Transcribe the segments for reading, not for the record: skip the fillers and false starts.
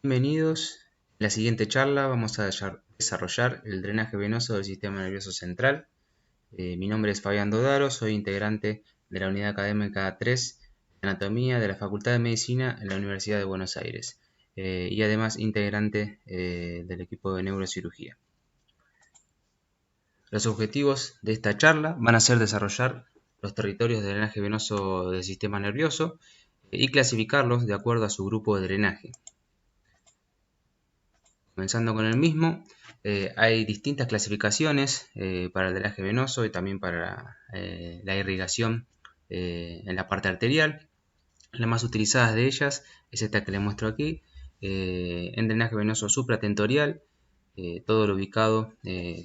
Bienvenidos. En la siguiente charla vamos a desarrollar el drenaje venoso del sistema nervioso central. Mi nombre es Fabián Dodaro, soy integrante de la Unidad Académica 3 de Anatomía de la Facultad de Medicina en la Universidad de Buenos Aires y además integrante del equipo de neurocirugía. Los objetivos de esta charla van a ser desarrollar los territorios de drenaje venoso del sistema nervioso y clasificarlos de acuerdo a su grupo de drenaje. Comenzando con el mismo, hay distintas clasificaciones para el drenaje venoso y también para la irrigación en la parte arterial. Las más utilizadas de ellas es esta que les muestro aquí, en drenaje venoso supratentorial, todo lo ubicado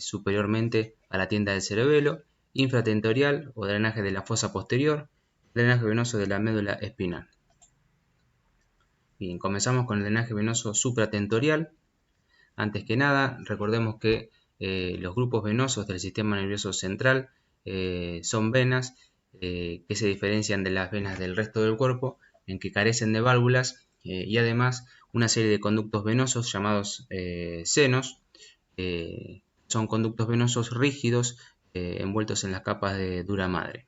superiormente a la tienda del cerebelo, infratentorial o drenaje de la fosa posterior, drenaje venoso de la médula espinal. Bien, comenzamos con el drenaje venoso supratentorial. Antes que nada, recordemos que los grupos venosos del sistema nervioso central son venas que se diferencian de las venas del resto del cuerpo en que carecen de válvulas y además una serie de conductos venosos llamados senos. Son conductos venosos rígidos envueltos en las capas de dura madre.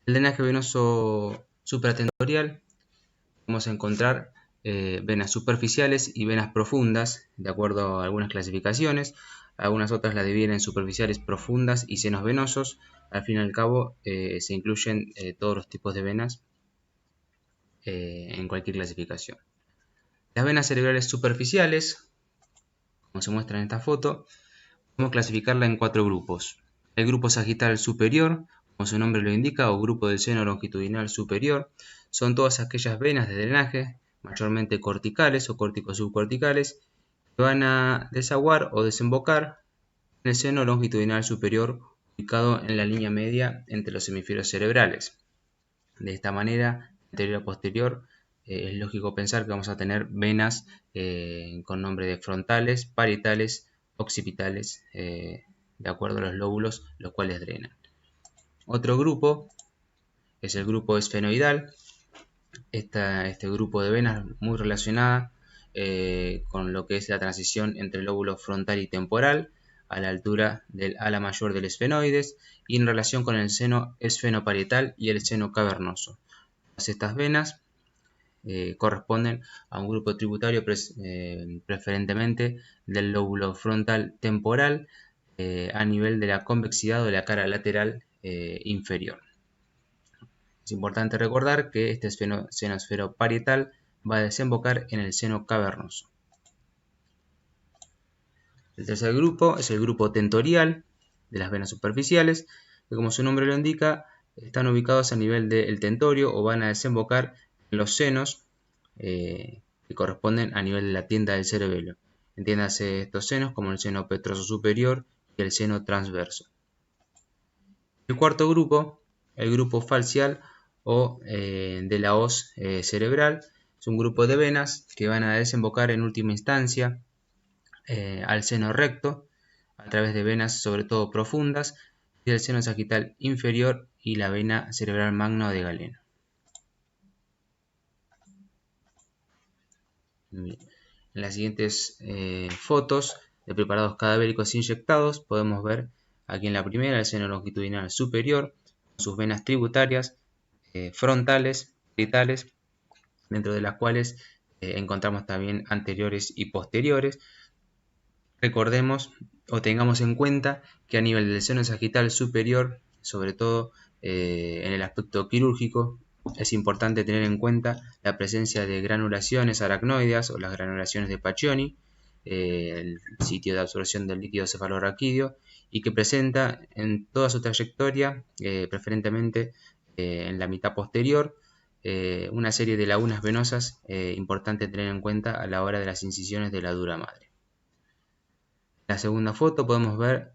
El drenaje venoso supratentorial vamos a encontrar venas superficiales y venas profundas, de acuerdo a algunas clasificaciones. Algunas otras la dividen en superficiales, profundas y senos venosos. Al fin y al cabo se incluyen todos los tipos de venas en cualquier clasificación. Las venas cerebrales superficiales, como se muestra en esta foto, podemos clasificarla en 4 grupos. El grupo sagital superior, como su nombre lo indica, o grupo del seno longitudinal superior, son todas aquellas venas de drenaje, mayormente corticales o córtico-subcorticales, que van a desaguar o desembocar en el seno longitudinal superior, ubicado en la línea media entre los hemisferios cerebrales. De esta manera, anterior a posterior, es lógico pensar que vamos a tener venas con nombre de frontales, parietales, occipitales, de acuerdo a los lóbulos los cuales drenan. Otro grupo es el grupo esfenoidal. Este grupo de venas muy relacionada con lo que es la transición entre el lóbulo frontal y temporal a la altura del ala mayor del esfenoides y en relación con el seno esfenoparietal y el seno cavernoso. Todas estas venas corresponden a un grupo tributario preferentemente del lóbulo frontal temporal a nivel de la convexidad o de la cara lateral inferior. Es importante recordar que este seno esfenoparietal va a desembocar en el seno cavernoso. El tercer grupo es el grupo tentorial de las venas superficiales, que como su nombre lo indica, están ubicados a nivel del tentorio o van a desembocar en los senos que corresponden a nivel de la tienda del cerebelo. Entiéndase estos senos como el seno petroso superior y el seno transverso. El cuarto grupo, el grupo falcial o de la hoz cerebral, es un grupo de venas que van a desembocar en última instancia al seno recto a través de venas sobre todo profundas y del seno sagital inferior y la vena cerebral magna de Galeno. Bien. En las siguientes fotos de preparados cadavéricos inyectados podemos ver aquí en la primera el seno longitudinal superior con sus venas tributarias frontales, parietales, dentro de las cuales encontramos también anteriores y posteriores. Recordemos o tengamos en cuenta que a nivel del seno sagital superior, sobre todo en el aspecto quirúrgico, es importante tener en cuenta la presencia de granulaciones aracnoideas o las granulaciones de Paccioni, el sitio de absorción del líquido cefalorraquídeo, y que presenta en toda su trayectoria, preferentemente en la mitad posterior, una serie de lagunas venosas importante tener en cuenta a la hora de las incisiones de la dura madre. En la segunda foto podemos ver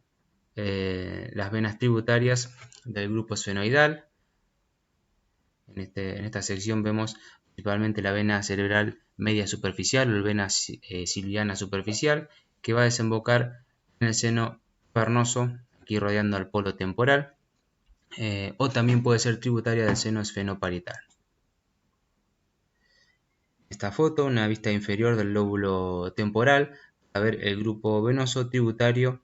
las venas tributarias del grupo esfenoidal. En esta sección vemos principalmente la vena cerebral media superficial o la vena siliana superficial, que va a desembocar en el seno cavernoso, aquí rodeando al polo temporal, o también puede ser tributaria del seno esfenoparietal. esta foto una vista inferior del lóbulo temporal para ver el grupo venoso tributario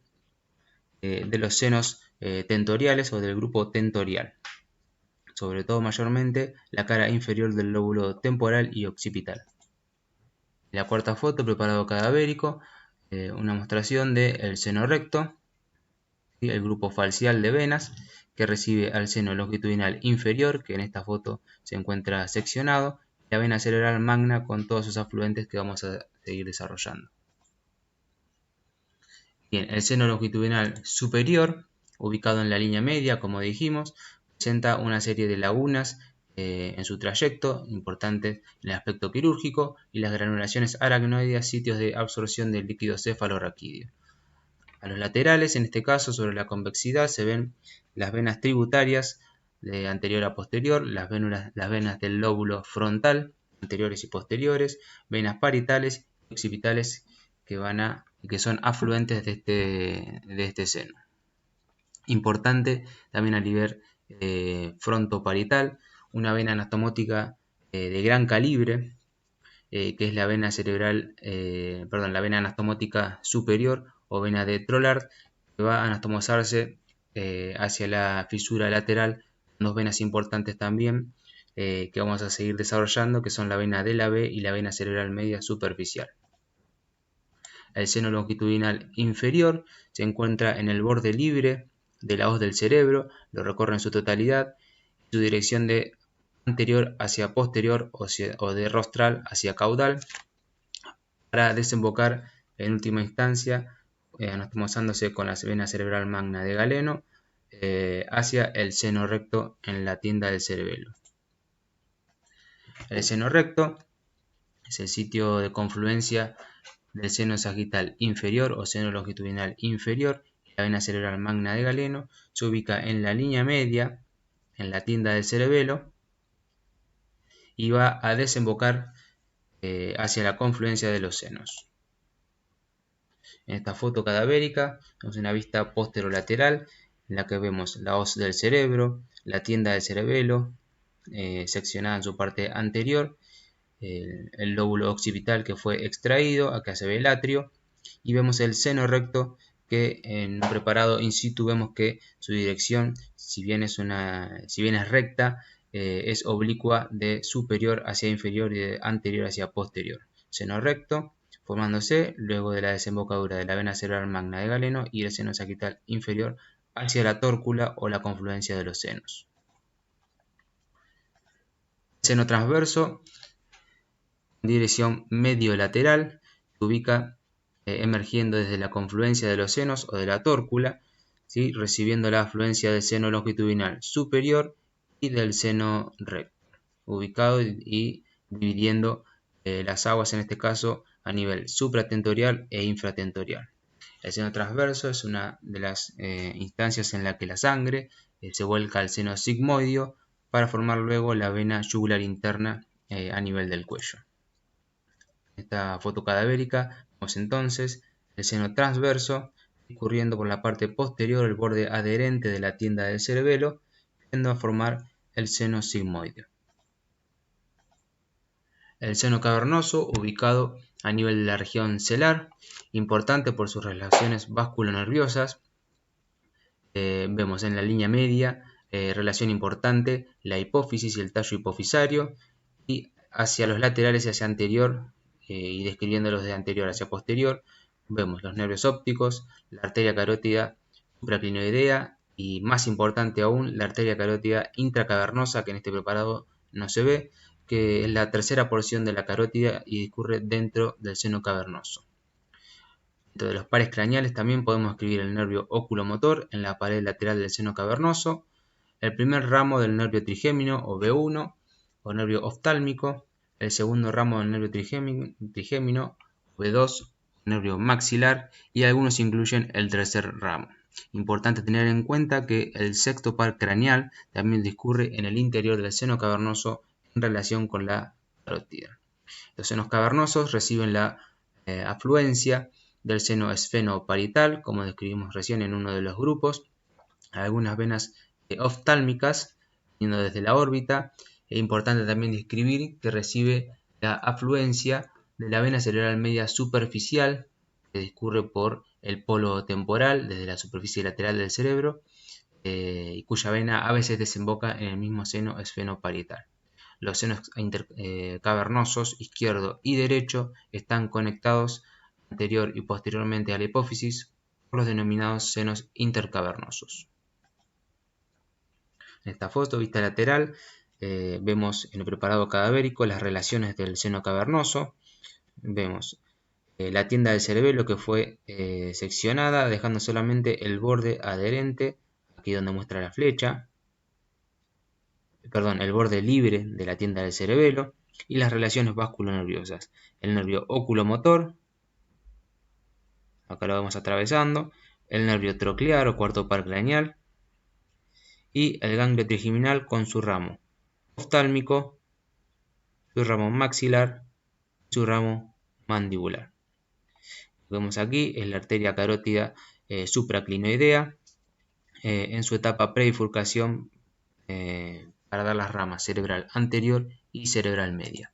de los senos tentoriales o del grupo tentorial, sobre todo mayormente la cara inferior del lóbulo temporal y occipital. La cuarta foto, preparado cadavérico, una mostración del seno recto, el grupo falcial de venas que recibe al seno longitudinal inferior, que en esta foto se encuentra seccionado, y la vena cerebral magna con todos sus afluentes que vamos a seguir desarrollando. Bien, el seno longitudinal superior, ubicado en la línea media, como dijimos, presenta una serie de lagunas en su trayecto, importantes en el aspecto quirúrgico, y las granulaciones aracnoideas, sitios de absorción del líquido cefalorraquídeo. A los laterales, en este caso sobre la convexidad, se ven las venas tributarias de anterior a posterior, las venas del lóbulo frontal, anteriores y posteriores, venas parietales y occipitales que son afluentes de este seno. Importante también a nivel frontoparietal, una vena anatomótica de gran calibre, que es la vena cerebral, la vena anastomótica superior o vena de Trollard, que va a anastomosarse hacia la fisura lateral, dos venas importantes también que vamos a seguir desarrollando, que son la vena de la B y la vena cerebral media superficial. El seno longitudinal inferior se encuentra en el borde libre de la hoz del cerebro, lo recorre en su totalidad, su dirección de anterior hacia posterior o de rostral hacia caudal, para desembocar en última instancia, anastomosándose con la vena cerebral magna de Galeno hacia el seno recto en la tienda del cerebelo. El seno recto es el sitio de confluencia del seno sagital inferior o seno longitudinal inferior y la vena cerebral magna de Galeno. Se ubica en la línea media, en la tienda del cerebelo, y va a desembocar hacia la confluencia de los senos. En esta foto cadavérica vemos una vista posterolateral en la que vemos la hoz del cerebro, la tienda del cerebelo seccionada en su parte anterior, el lóbulo occipital que fue extraído, acá se ve el atrio, y vemos el seno recto que en un preparado in situ vemos que su dirección, si bien es recta, es oblicua de superior hacia inferior y de anterior hacia posterior. Seno recto formándose luego de la desembocadura de la vena cerebral magna de Galeno y el seno sagital inferior hacia la tórcula o la confluencia de los senos. Seno transverso en dirección medio-lateral se ubica emergiendo desde la confluencia de los senos o de la tórcula, ¿sí? Recibiendo la afluencia del seno longitudinal superior y del seno recto, ubicado y dividiendo las aguas en este caso a nivel supratentorial e infratentorial. El seno transverso es una de las instancias en la que la sangre se vuelca al seno sigmoideo para formar luego la vena yugular interna a nivel del cuello. En esta foto cadavérica vemos entonces el seno transverso discurriendo por la parte posterior del borde adherente de la tienda del cerebelo, yendo a formar el seno sigmoideo. El seno cavernoso, ubicado a nivel de la región celar, importante por sus relaciones vasculonerviosas. Vemos en la línea media relación importante la hipófisis y el tallo hipofisario, y hacia los laterales y hacia anterior, y describiéndolos de anterior hacia posterior, vemos los nervios ópticos, la arteria carótida supraclinoidea y, más importante aún, la arteria carótida intracavernosa, que en este preparado no se ve, que es la tercera porción de la carótida y discurre dentro del seno cavernoso. Dentro de los pares craneales también podemos escribir el nervio oculomotor en la pared lateral del seno cavernoso, el primer ramo del nervio trigémino o B1 o nervio oftálmico, el segundo ramo del nervio trigémino o B2, nervio maxilar, y algunos incluyen el tercer ramo. Importante tener en cuenta que el sexto par craneal también discurre en el interior del seno cavernoso en relación con la carótida. Los senos cavernosos reciben la afluencia del seno esfenoparietal, como describimos recién en uno de los grupos, algunas venas oftálmicas viniendo desde la órbita. Es importante también describir que recibe la afluencia de la vena cerebral media superficial que discurre por el polo temporal desde la superficie lateral del cerebro y cuya vena a veces desemboca en el mismo seno esfenoparietal. Los senos cavernosos izquierdo y derecho están conectados anterior y posteriormente a la hipófisis por los denominados senos intercavernosos. En esta foto, vista lateral, vemos en el preparado cadavérico las relaciones del seno cavernoso. Vemos la tienda del cerebelo que fue seccionada, dejando solamente el borde adherente, aquí donde muestra la flecha, el borde libre de la tienda del cerebelo, y las relaciones vasculonerviosas. El nervio oculomotor, acá lo vamos atravesando, el nervio troclear o cuarto par craneal, y el ganglio trigeminal con su ramo oftálmico, su ramo maxilar, su ramo mandibular. Lo que vemos aquí es la arteria carótida supraclinoidea en su etapa prebifurcación para dar las ramas cerebral anterior y cerebral media.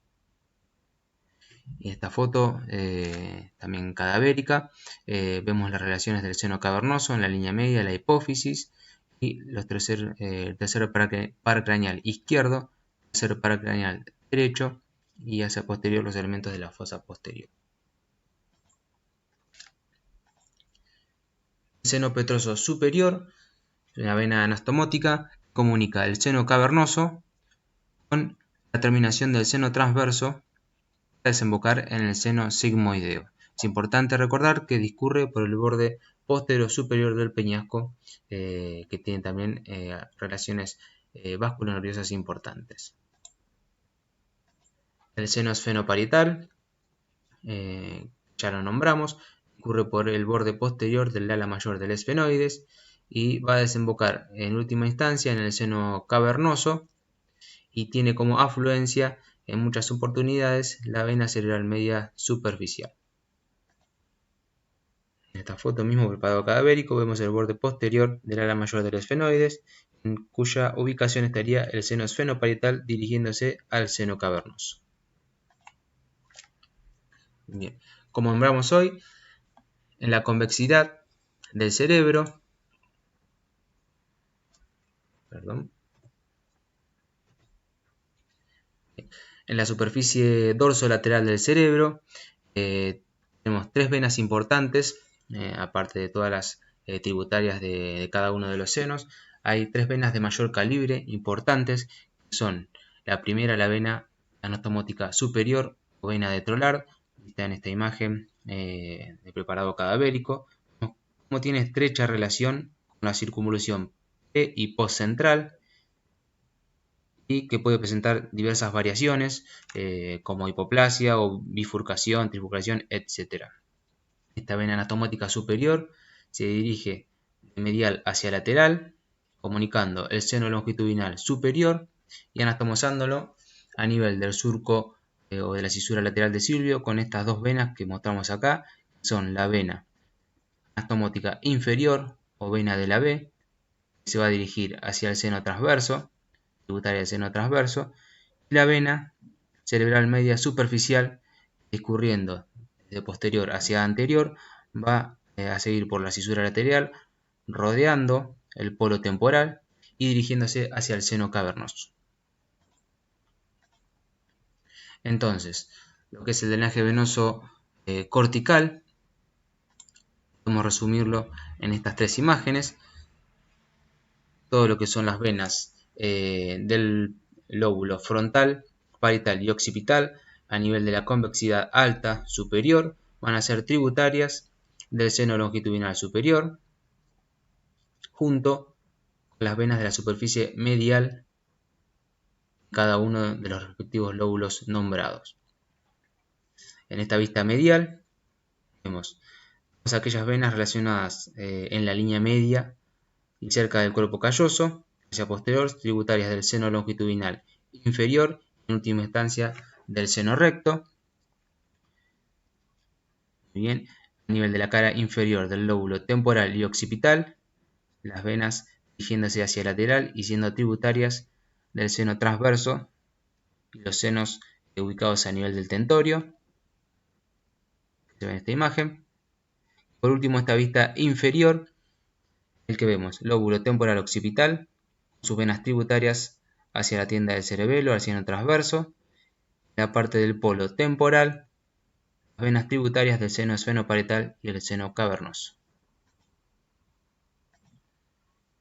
En esta foto, también cadavérica, vemos las relaciones del seno cavernoso en la línea media de la hipófisis y el tercer par craneal izquierdo, tercer par craneal derecho y hacia posterior los elementos de la fosa posterior. El seno petroso superior, la vena anastomótica, comunica el seno cavernoso con la terminación del seno transverso para desembocar en el seno sigmoideo. Es importante recordar que discurre por el borde posterior superior del peñasco, que tiene también relaciones vasculonerviosas importantes. El seno esfenoparietal, ya lo nombramos, discurre por el borde posterior del ala mayor del esfenoides y va a desembocar en última instancia en el seno cavernoso y tiene como afluencia en muchas oportunidades la vena cerebral media superficial. En esta foto mismo preparado cadavérico vemos el borde posterior del ala mayor del esfenoides, en cuya ubicación estaría el seno esfenoparietal dirigiéndose al seno cavernoso. Bien, como nombramos hoy, en la convexidad del cerebro, en la superficie dorsolateral del cerebro, tenemos tres venas importantes, aparte de todas las tributarias de cada uno de los senos. Hay tres venas de mayor calibre importantes, que son la primera, la vena anatomótica superior o vena de Trollard, está en esta imagen de preparado cadavérico, como tiene estrecha relación con la circunvolución pre y postcentral y que puede presentar diversas variaciones como hipoplasia o bifurcación, trifurcación, etc. Esta vena anatomótica superior se dirige de medial hacia lateral, comunicando el seno longitudinal superior y anastomosándolo a nivel del surco o de la cisura lateral de Silvio con estas dos venas que mostramos acá, son la vena anastomótica inferior o vena de la B, que se va a dirigir hacia el seno transverso, tributaria del seno transverso, y la vena cerebral media superficial, discurriendo de posterior hacia anterior, va a seguir por la cisura lateral, rodeando el polo temporal y dirigiéndose hacia el seno cavernoso. Entonces, lo que es el drenaje venoso cortical, podemos resumirlo en estas tres imágenes. Todo lo que son las venas del lóbulo frontal, parietal y occipital a nivel de la convexidad alta superior van a ser tributarias del seno longitudinal superior junto con las venas de la superficie medial cada uno de los respectivos lóbulos nombrados. En esta vista medial vemos todas aquellas venas relacionadas en la línea media y cerca del cuerpo calloso, hacia posterior, tributarias del seno longitudinal inferior, en última instancia del seno recto. Bien, a nivel de la cara inferior del lóbulo temporal y occipital, las venas dirigiéndose hacia lateral y siendo tributarias del seno transverso y los senos ubicados a nivel del tentorio, se ve en esta imagen. Por último, esta vista inferior, el que vemos, lóbulo temporal occipital, sus venas tributarias hacia la tienda del cerebelo, al seno transverso, la parte del polo temporal, las venas tributarias del seno esfenoparietal y el seno cavernoso.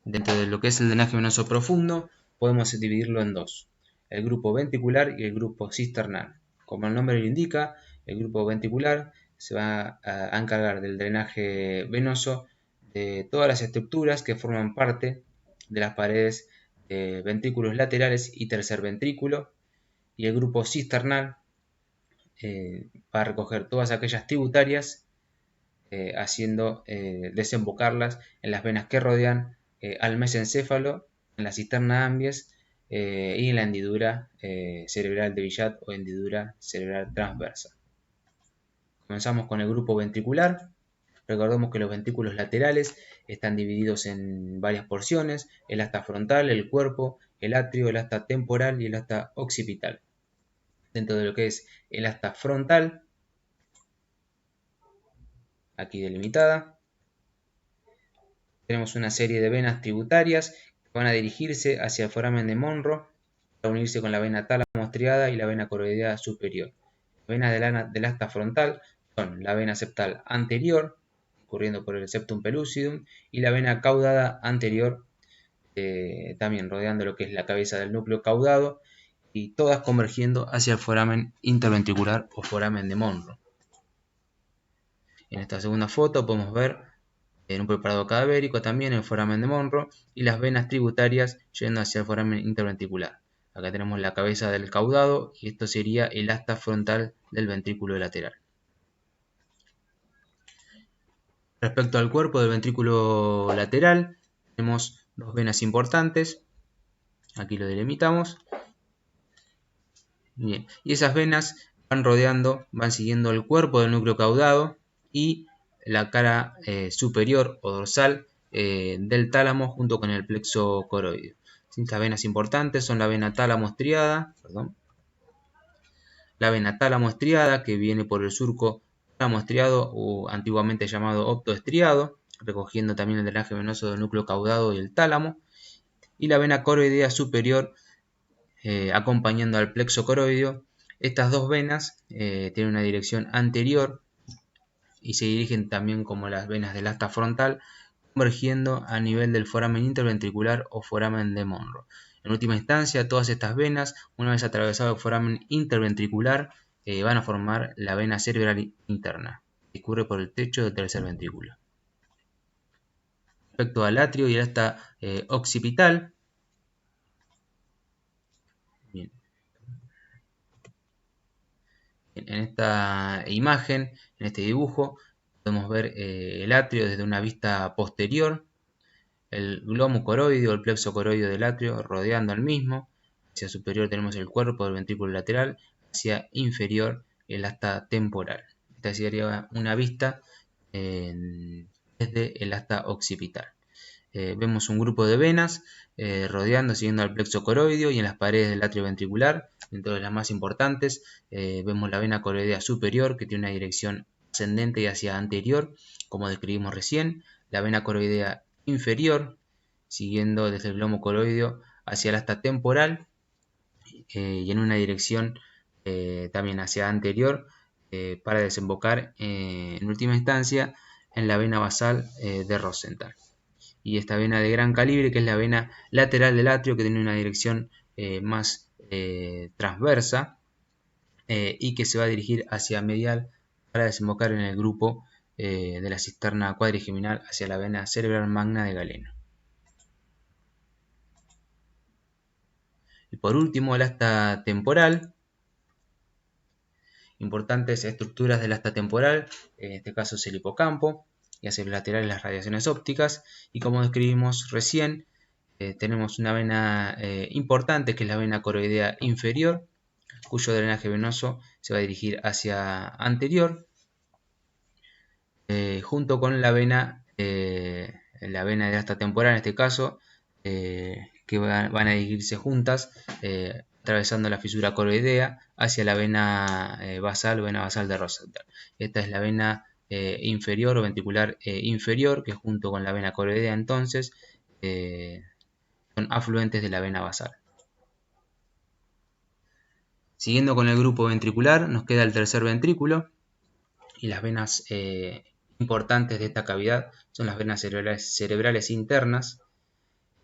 Dentro de lo que es el drenaje venoso profundo, podemos dividirlo en dos: el grupo ventricular y el grupo cisternal. Como el nombre lo indica, el grupo ventricular se va a encargar del drenaje venoso de todas las estructuras que forman parte de las paredes de ventrículos laterales y tercer ventrículo, y el grupo cisternal va a recoger todas aquellas tributarias, haciendo desembocarlas en las venas que rodean al mesencéfalo, en la cisterna ambies y en la hendidura cerebral de Billat o hendidura cerebral transversa. Comenzamos con el grupo ventricular. Recordemos que los ventrículos laterales están divididos en varias porciones: el asta frontal, el cuerpo, el atrio, el asta temporal y el asta occipital. Dentro de lo que es el asta frontal, aquí delimitada, tenemos una serie de venas tributarias que van a dirigirse hacia el foramen de Monro para unirse con la vena tálamo striada y la vena coroidea superior. Las venas del asta frontal son la vena septal anterior, corriendo por el septum pellucidum, y la vena caudada anterior, también rodeando lo que es la cabeza del núcleo caudado, y todas convergiendo hacia el foramen interventricular o foramen de Monro. En esta segunda foto podemos ver en un preparado cadavérico también el foramen de Monro y las venas tributarias yendo hacia el foramen interventricular. Acá tenemos la cabeza del caudado y esto sería el asta frontal del ventrículo lateral. Respecto al cuerpo del ventrículo lateral, tenemos dos venas importantes. Aquí lo delimitamos. Bien, y esas venas van rodeando, van siguiendo el cuerpo del núcleo caudado y la cara superior o dorsal del tálamo junto con el plexo coroideo. Estas venas importantes son la vena tálamo estriada, la vena tálamo estriada, que viene por el surco tálamo estriado o antiguamente llamado octo estriado, recogiendo también el drenaje venoso del núcleo caudado y el tálamo, y la vena coroidea superior acompañando al plexo coroideo. Estas dos venas tienen una dirección anterior y se dirigen también como las venas del asta frontal, convergiendo a nivel del foramen interventricular o foramen de Monro. En última instancia, todas estas venas, una vez atravesado el foramen interventricular, van a formar la vena cerebral interna, que discurre por el techo del tercer ventrículo. Respecto al atrio y el asta occipital, bien, en esta imagen, en este dibujo, podemos ver el atrio desde una vista posterior, el glomo coroideo, el plexo coroideo del atrio rodeando el mismo. Hacia superior tenemos el cuerpo del ventrículo lateral, hacia inferior el asta temporal. Esta sería una vista desde el asta occipital. Vemos un grupo de venas rodeando, siguiendo al plexo coroideo y en las paredes del atrio ventricular. Dentro de las más importantes vemos la vena coroidea superior, que tiene una dirección ascendente y hacia anterior, como describimos recién. La vena coroidea inferior, siguiendo desde el glomo coroideo hacia el asta temporal y en una dirección también hacia anterior, para desembocar en última instancia en la vena basal de Rosenthal. Y esta vena de gran calibre, que es la vena lateral del atrio, que tiene una dirección más transversa y que se va a dirigir hacia medial para desembocar en el grupo de la cisterna cuadrigeminal hacia la vena cerebral magna de Galeno. Y por último, el asta temporal. Importantes estructuras del asta temporal, en este caso es el hipocampo, y hacia el lateral las radiaciones ópticas, y como describimos recién, tenemos una vena importante, que es la vena coroidea inferior, cuyo drenaje venoso se va a dirigir hacia anterior, junto con la vena del asta temporal, en este caso, que van a dirigirse juntas atravesando la fisura coroidea hacia la vena basal o vena basal de Rosenthal. Esta es la vena inferior o ventricular inferior, que junto con la vena coroidea entonces son afluentes de la vena basal. Siguiendo con el grupo ventricular, nos queda el tercer ventrículo, y las venas importantes de esta cavidad son las venas cerebrales internas,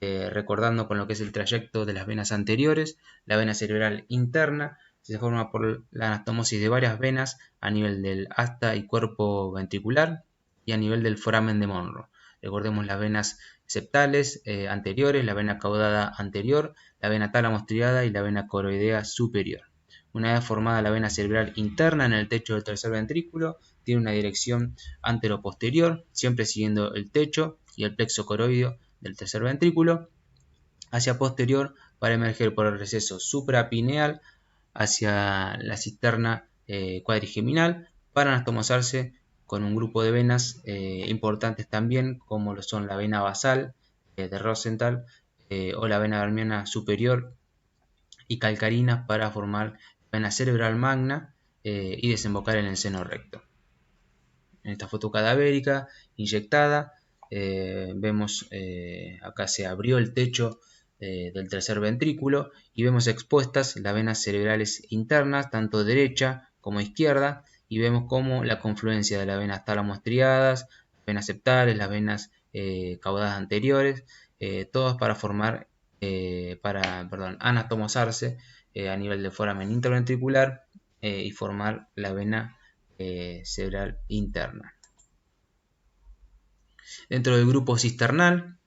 recordando con lo que es el trayecto de las venas anteriores. La vena cerebral interna se forma por la anastomosis de varias venas a nivel del asta y cuerpo ventricular y a nivel del foramen de Monro. Recordemos las venas septales anteriores, la vena caudada anterior, la vena tálamo striada y la vena coroidea superior. Una vez formada la vena cerebral interna en el techo del tercer ventrículo, tiene una dirección antero-posterior, siempre siguiendo el techo y el plexo coroideo del tercer ventrículo, hacia posterior para emerger por el receso suprapineal hacia la cisterna cuadrigeminal para anastomosarse con un grupo de venas importantes también, como lo son la vena basal de Rosenthal o la vena darmiana superior y calcarina, para formar vena cerebral magna y desembocar en el seno recto. En esta foto cadavérica inyectada vemos acá se abrió el techo del tercer ventrículo y vemos expuestas las venas cerebrales internas, tanto derecha como izquierda, y vemos como la confluencia de las venas tálamo striadas, las venas septales, las venas caudadas anteriores, todas para formar, anatomosarse a nivel del foramen interventricular y formar la vena cerebral interna. Dentro del grupo cisternal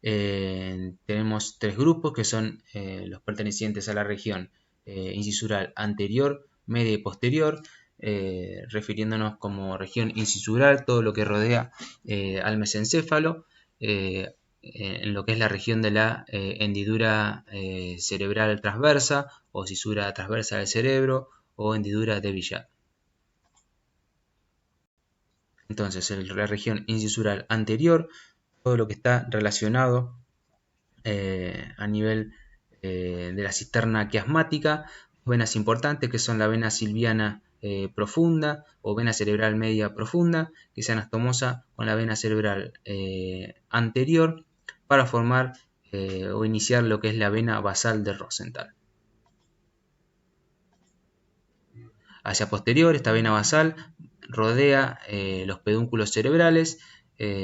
tenemos tres grupos que son los pertenecientes a la región incisural anterior, media y posterior, refiriéndonos como región incisural todo lo que rodea al mesencéfalo, en lo que es la región de la hendidura cerebral transversa o cisura transversa del cerebro o hendidura de Villard. Entonces, la región incisural anterior, todo lo que está relacionado a nivel de la cisterna quiasmática, venas importantes que son la vena silviana profunda o vena cerebral media profunda, que se anastomosa con la vena cerebral anterior para formar o iniciar lo que es la vena basal de Rosenthal. Hacia posterior, esta vena basal rodea los pedúnculos cerebrales,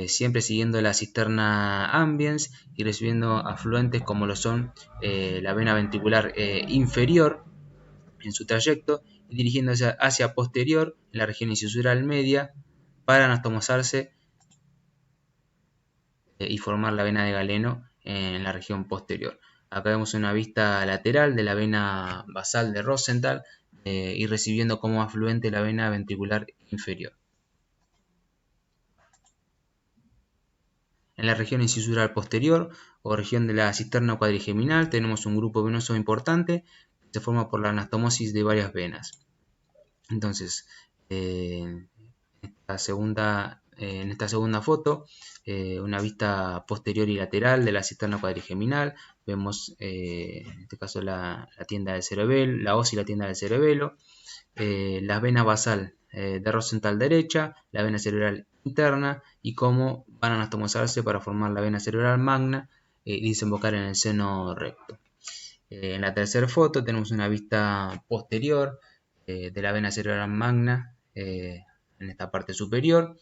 siempre siguiendo la cisterna ambiens y recibiendo afluentes como lo son la vena ventricular inferior en su trayecto y dirigiéndose hacia posterior en la región incisural media para anastomosarse y formar la vena de Galeno en la región posterior. Acá vemos una vista lateral de la vena basal de Rosenthal y recibiendo como afluente la vena ventricular inferior. En la región incisural posterior o región de la cisterna cuadrigeminal tenemos un grupo venoso importante que se forma por la anastomosis de varias venas. Entonces, en esta segunda foto, una vista posterior y lateral de la cisterna cuadrigeminal, vemos en este caso la tienda del cerebelo, la hoz y la tienda del cerebelo, la vena basal de Rosenthal derecha, la vena cerebral interna y cómo van a anastomosarse para formar la vena cerebral magna y desembocar en el seno recto. En la tercera foto tenemos una vista posterior de la vena cerebral magna en esta parte superior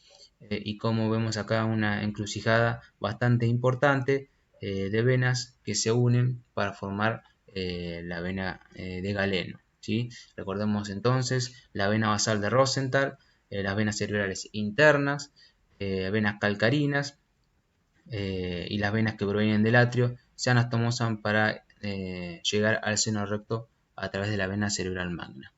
y como vemos acá una encrucijada bastante importante de venas que se unen para formar la vena de Galeno. ¿Sí? Recordemos entonces la vena basal de Rosenthal, las venas cerebrales internas, venas calcarinas y las venas que provienen del atrio se anastomosan para llegar al seno recto a través de la vena cerebral magna.